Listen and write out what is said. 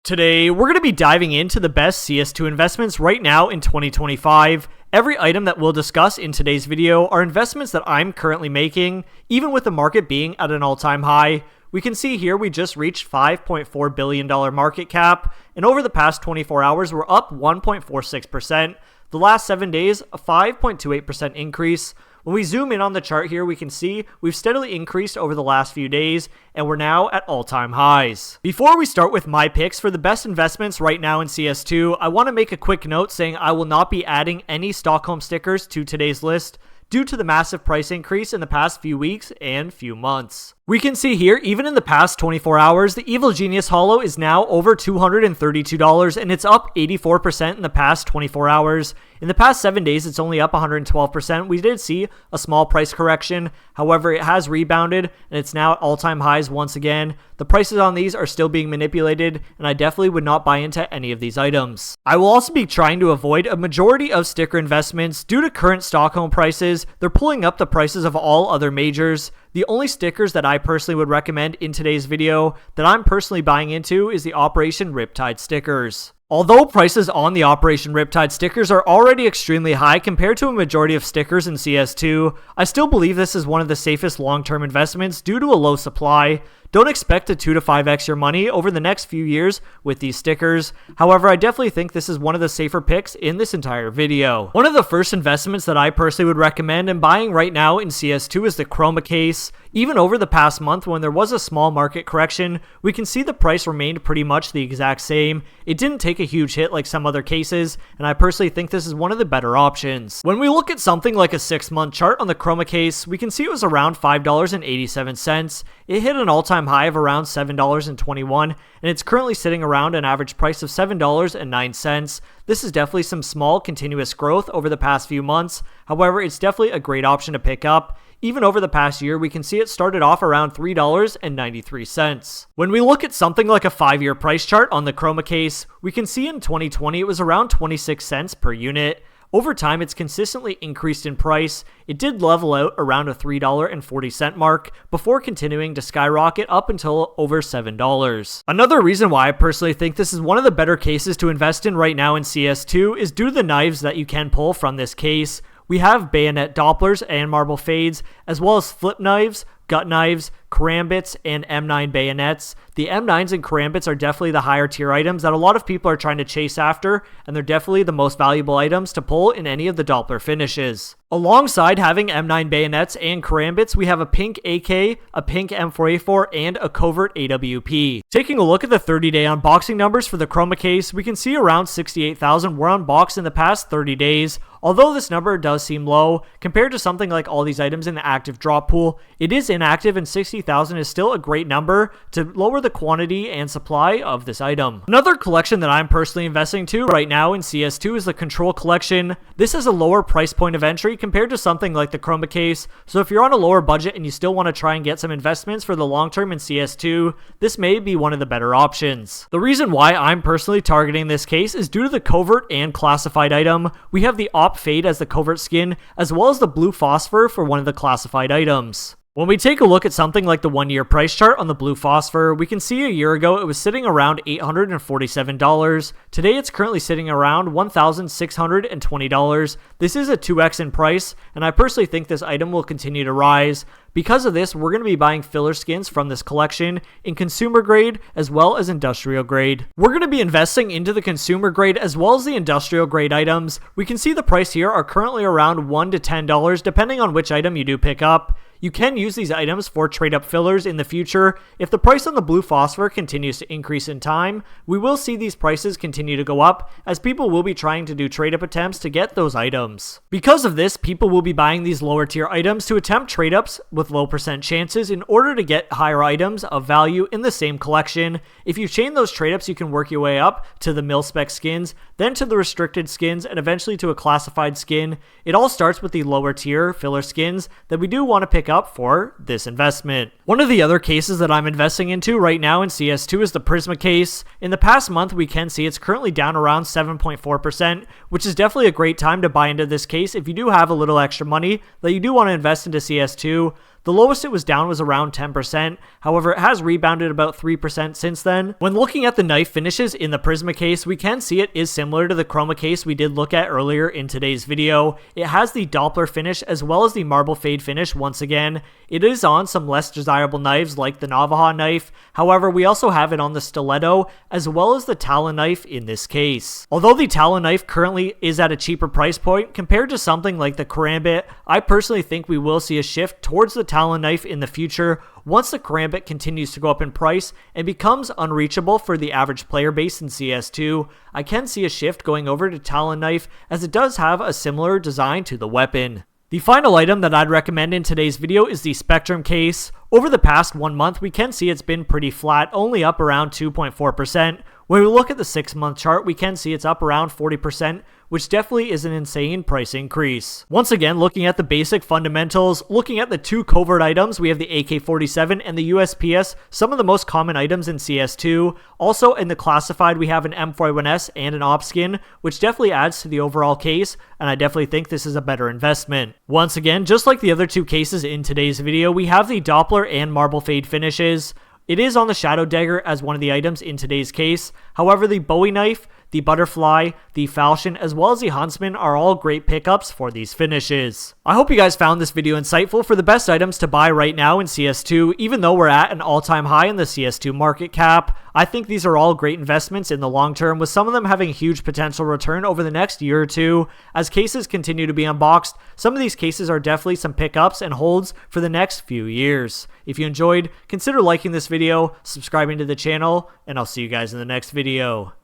Today, we're going to be diving into the best CS2 investments right now in 2025. Every item that we'll discuss in today's video are investments that I'm currently making, even with the market being at an all-time high. We can see here we just reached $5.4 billion market cap, and over the past 24 hours, we're up 1.46%. The last 7 days, a 5.28% increase. When we zoom in on the chart here, we can see we've steadily increased over the last few days, and we're now at all-time highs. Before we start with my picks for the best investments right now in CS2, I want to make a quick note saying I will not be adding any Stockholm stickers to today's list due to the massive price increase in the past few weeks and few months. We can see here, even in the past 24 hours, the Evil Genius Holo is now over $232, and it's up 84% in the past 24 hours. In the past 7 days, it's only up 112%. We did see a small price correction. However, it has rebounded, and it's now at all-time highs once again. The prices on these are still being manipulated, and I definitely would not buy into any of these items. I will also be trying to avoid a majority of sticker investments due to current Stockholm prices. They're pulling up the prices of all other majors. The only stickers that I personally would recommend in today's video that I'm personally buying into is the Operation Riptide stickers. Although prices on the Operation Riptide stickers are already extremely high compared to a majority of stickers in CS2, I still believe this is one of the safest long-term investments due to a low supply. Don't expect to 2 to 5x your money over the next few years with these stickers. However, I definitely think this is one of the safer picks in this entire video. One of the first investments that I personally would recommend and buying right now in CS2 is the Chroma case. Even over the past month when there was a small market correction, we can see the price remained pretty much the exact same. It didn't take a huge hit like some other cases, and I personally think this is one of the better options. When we look at something like a 6-month chart on the Chroma case, we can see it was around $5.87. It hit an all-time high of around $7.21, and it's currently sitting around an average price of $7.09. This is definitely some small continuous growth over the past few months. However, it's definitely a great option to pick up. Even over the past year, we can see it started off around $3.93. When we look at something like a 5-year price chart on the Chroma case, we can see in 2020 it was around 26 cents per unit. Over time, it's consistently increased in price. It did level out around a $3.40 mark before continuing to skyrocket up until over $7. Another reason why I personally think this is one of the better cases to invest in right now in CS2 is due to the knives that you can pull from this case. We have bayonet Dopplers and marble fades, as well as flip knives, gut knives, karambits, and M9 bayonets. The M9s and karambits are definitely the higher tier items that a lot of people are trying to chase after, and they're definitely the most valuable items to pull in any of the Doppler finishes. Alongside having M9 bayonets and karambits, we have a pink AK, a pink M4A4, and a covert AWP. Taking a look at the 30-day unboxing numbers for the Chroma case, we can see around 68,000 were unboxed in the past 30 days. Although this number does seem low, compared to something like all these items in the active drop pool, it is inactive, and 60,000 is still a great number to lower the quantity and supply of this item. Another collection that I'm personally investing to right now in CS2 is the Control collection. This has a lower price point of entry compared to something like the Chroma case, so if you're on a lower budget and you still want to try and get some investments for the long term in CS2, this may be one of the better options. The reason why I'm personally targeting this case is due to the covert and classified item. We have the Op Fade as the covert skin, as well as the blue phosphor for one of the classified items. When we take a look at something like the 1-year price chart on the blue phosphor, we can see a year ago it was sitting around $847. Today it's currently sitting around $1,620. This is a 2x in price, and I personally think this item will continue to rise. Because of this, we're going to be buying filler skins from this collection in consumer grade as well as industrial grade. We're going to be investing into the consumer grade as well as the industrial grade items. We can see the price here are currently around $1 to $10 depending on which item you do pick up. You can use these items for trade-up fillers in the future. If the price on the blue phosphor continues to increase in time, we will see these prices continue to go up as people will be trying to do trade-up attempts to get those items. Because of this, people will be buying these lower tier items to attempt trade-ups with low percent chances in order to get higher items of value in the same collection. If you chain those trade-ups, you can work your way up to the mil-spec skins, then to the restricted skins, and eventually to a classified skin. It all starts with the lower tier filler skins that we do want to pick up for this investment. One of the other cases that I'm investing into right now in CS2 is the Prisma case. In the past month, we can see it's currently down around 7.4%, which is definitely a great time to buy into this case if you do have a little extra money that you do want to invest into CS2. The The lowest it was down was around 10%, however it has rebounded about 3% since then. When looking at the knife finishes in the Prisma case, we can see it is similar to the Chroma case we did look at earlier in today's video. It has the Doppler finish as well as the marble fade finish once again. It is on some less desirable knives like the Navajo knife, however we also have it on the Stiletto as well as the Talon knife in this case. Although the Talon knife currently is at a cheaper price point compared to something like the Karambit, I personally think we will see a shift towards the Talon knife in the future once the Karambit continues to go up in price and becomes unreachable for the average player base in CS2. I can see a shift going over to Talon knife as it does have a similar design to the weapon. The final item that I'd recommend in today's video is the Spectrum case. Over the past 1 month, we can see it's been pretty flat, only up around 2.4%. When we look at the 6-month chart, we can see it's up around 40%, which definitely is an insane price increase. Once again, looking at the basic fundamentals, looking at the two covert items, we have the AK-47 and the USPS, some of the most common items in CS2. Also in the classified, we have an M41S and an op skin, which definitely adds to the overall case, and I definitely think this is a better investment. Once again, just like the other two cases in today's video, we have the Doppler and marble fade finishes. It is on the Shadow Dagger as one of the items in today's case. However, the Bowie knife, the Butterfly, the Falchion, as well as the Huntsman are all great pickups for these finishes. I hope you guys found this video insightful for the best items to buy right now in CS2. Even though we're at an all-time high in the CS2 market cap, I think these are all great investments in the long term, with some of them having huge potential return over the next year or two. As cases continue to be unboxed, some of these cases are definitely some pickups and holds for the next few years. If you enjoyed, consider liking this video, subscribing to the channel, and I'll see you guys in the next video.